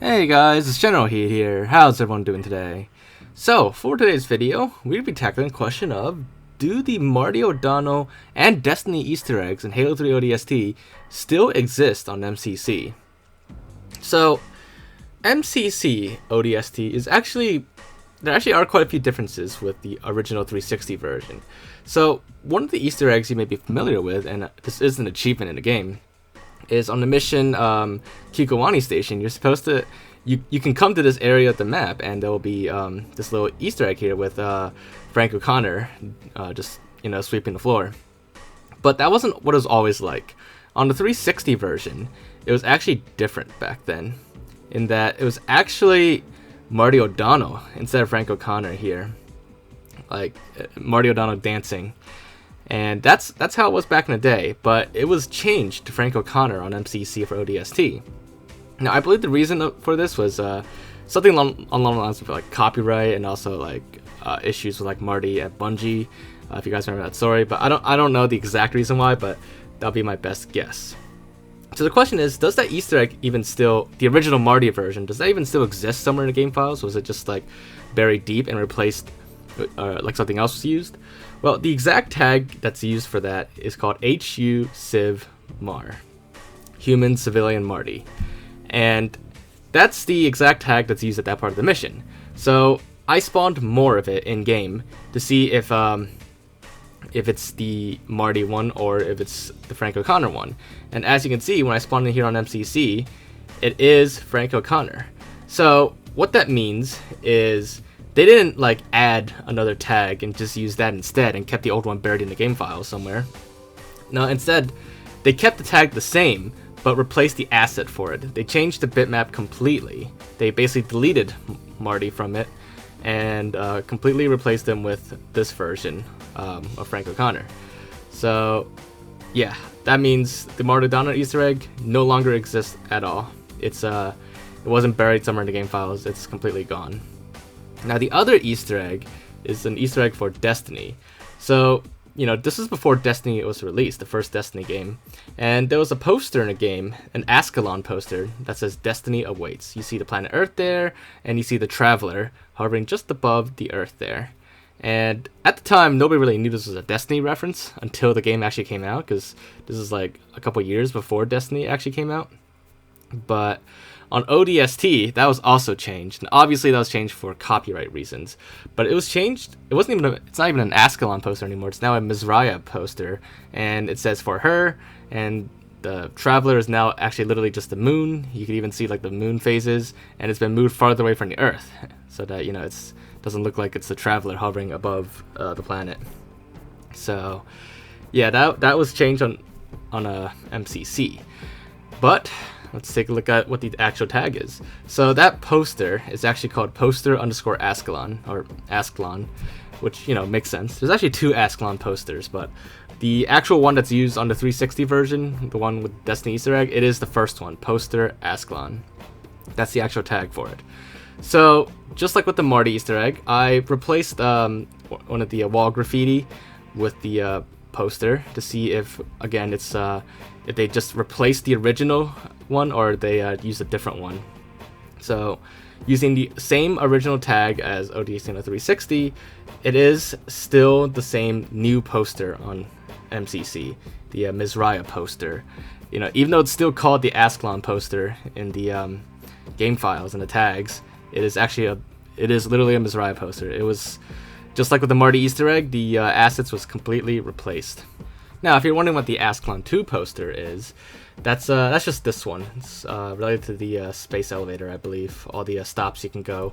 Hey guys, it's Generalkidd here. How's everyone doing today? So, for today's video, we'll be tackling the question of, do the Marty O'Donnell and Destiny Easter eggs in Halo 3 ODST still exist on MCC? So, MCC ODST is there actually are quite a few differences with the original 360 version. So, one of the Easter eggs you may be familiar with, and this is an achievement in the game, is on the mission Kikowani Station. You're supposed to you can come to this area of the map, and there will be this little Easter egg here with Frank O'Connor just sweeping the floor. But that wasn't what it was always like. On the 360 version, it was actually different back then, in that it was actually Marty O'Donnell instead of Frank O'Connor here, like Marty O'Donnell dancing. And that's how it was back in the day, but it was changed to Frank O'Connor on MCC for ODST. Now, I believe the reason for this was something along the lines of like copyright and also like issues with like Marty at Bungie, if you guys remember that story. But I don't know the exact reason why, but that'll be my best guess. So the question is, does that Easter egg even still, the original Marty version, does that even still exist somewhere in the game files? Was it just like buried deep and replaced like something else was used? Well, the exact tag that's used for that is called HU Civ Mar, Human Civilian Marty, and that's the exact tag that's used at that part of the mission. So I spawned more of it in game to see if it's the Marty one or if it's the Frank O'Connor one. And as you can see, when I spawned in here on MCC, it is Frank O'Connor. So what that means is they didn't like add another tag and just use that instead and kept the old one buried in the game file somewhere. No, instead, they kept the tag the same, but replaced the asset for it. They changed the bitmap completely. They basically deleted Marty from it and completely replaced him with this version of Frank O'Connor. So, yeah, that means the Marty O'Donnell Easter egg no longer exists at all. It wasn't buried somewhere in the game files. It's completely gone. Now, the other Easter egg is an Easter egg for Destiny. So, this is before Destiny was released, the first Destiny game. And there was a poster in a game, an Ascalon poster, that says Destiny awaits. You see the planet Earth there, and you see the Traveler hovering just above the Earth there. And at the time, nobody really knew this was a Destiny reference until the game actually came out, because this is like a couple years before Destiny actually came out. But on ODST, that was also changed, and obviously that was changed for copyright reasons. But it was changed. It's not even an Ascalon poster anymore. It's now a Mizraya poster, and it says for her. And the Traveler is now actually literally just the moon. You can even see like the moon phases, and it's been moved farther away from the Earth, so that it doesn't look like it's the Traveler hovering above the planet. So, yeah, that was changed on a MCC, but let's take a look at what the actual tag is. So that poster is actually called poster_Ascalon, or Ascalon, which, makes sense. There's actually two Ascalon posters, but the actual one that's used on the 360 version, the one with Destiny Easter egg, it is the first one, poster_Ascalon. That's the actual tag for it. So, just like with the Marty Easter egg, I replaced one of the wall graffiti with the poster to see if, again, it's if they just replaced the original one or they used a different one. So, using the same original tag as ODST on the 360, it is still the same new poster on MCC, the Mizraya poster. Even though it's still called the Ascalon poster in the game files and the tags, it is literally a Mizraya poster. It was just like with the Marty Easter egg, the assets was completely replaced. Now, if you're wondering what the Ascalon 2 poster is, that's just this one. It's related to the space elevator, I believe. All the stops you can go,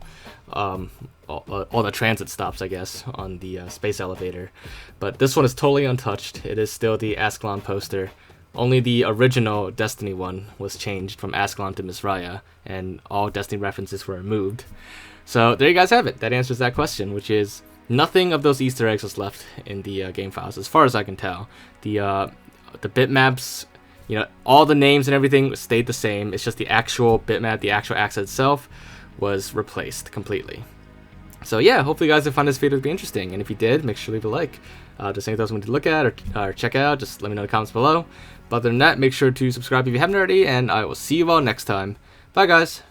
all the transit stops, I guess, on the space elevator. But this one is totally untouched. It is still the Ascalon poster. Only the original Destiny one was changed from Ascalon to Mizraya, and all Destiny references were removed. So there you guys have it. That answers that question, which is nothing of those Easter eggs was left in the game files, as far as I can tell. The bitmaps, all the names and everything stayed the same. It's just the actual bitmap, the actual asset itself, was replaced completely. So yeah, hopefully you guys have found this video to be interesting, and if you did, make sure to leave a like. Just anything else you want to look at or check out, just let me know in the comments below. But other than that, make sure to subscribe if you haven't already, and I will see you all next time. Bye guys!